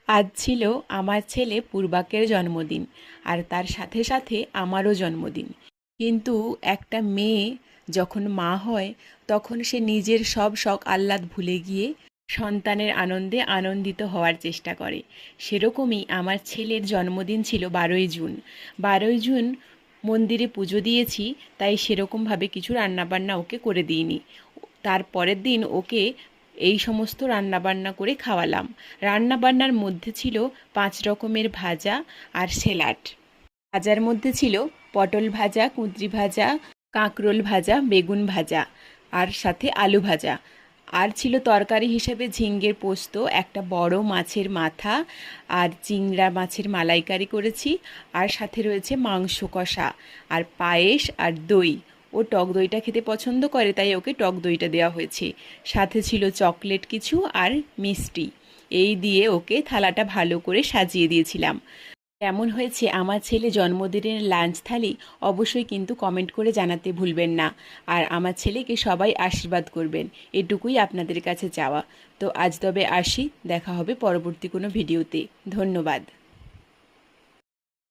আজ ছিল আমার ছেলে পূর্বাকের জন্মদিন, আর তার সাথে সাথে আমারও জন্মদিন। কিন্তু একটা মেয়ে যখন মা হয় তখন সে নিজের সব শখ আহ্লাদ ভুলে গিয়ে সন্তানের আনন্দে আনন্দিত হওয়ার চেষ্টা করে। সেরকমই আমার ছেলের জন্মদিন ছিল 12ই জুন। 12ই জুন মন্দিরে পুজো দিয়েছি, তাই সেরকমভাবে কিছু রান্নাবান্না ওকে করে দিইনি। তার পরের দিন ওকে এই সমস্ত রান্নাবান্না করে খাওয়ালাম। রান্নাবান্নার মধ্যে ছিল 5 রকমের ভাজা আর স্যালাড। ভাজার মধ্যে ছিল পটল ভাজা, কুঁদরি ভাজা, কাঁকরোল ভাজা, বেগুন ভাজা, আর সাথে আলু ভাজা। আর ছিল তরকারি হিসেবে ঝিঙ্গের পোস্ত, একটা বড় মাছের মাথা, আর চিংড়া মাছের মালাইকারি করেছি। আর সাথে রয়েছে মাংস কষা, আর পায়েস, আর দই। ও টক দইটা খেতে পছন্দ করে, তাই ওকে টক দইটা দেওয়া হয়েছে। সাথে ছিল চকলেট কিছু আর মিষ্টি। এই দিয়ে ওকে থালাটা ভালো করে সাজিয়ে দিয়েছিলাম। কেমন হয়েছে আমার ছেলে জন্মদিনের লাঞ্চ থালি অবশ্যই কিন্তু কমেন্ট করে জানাতে ভুলবেন না। আর আমার ছেলেকে সবাই আশীর্বাদ করবেন, এটুকুই আপনাদের কাছে চাওয়া। তো আজ তবে আসি, দেখা হবে পরবর্তী কোনো ভিডিওতে। ধন্যবাদ।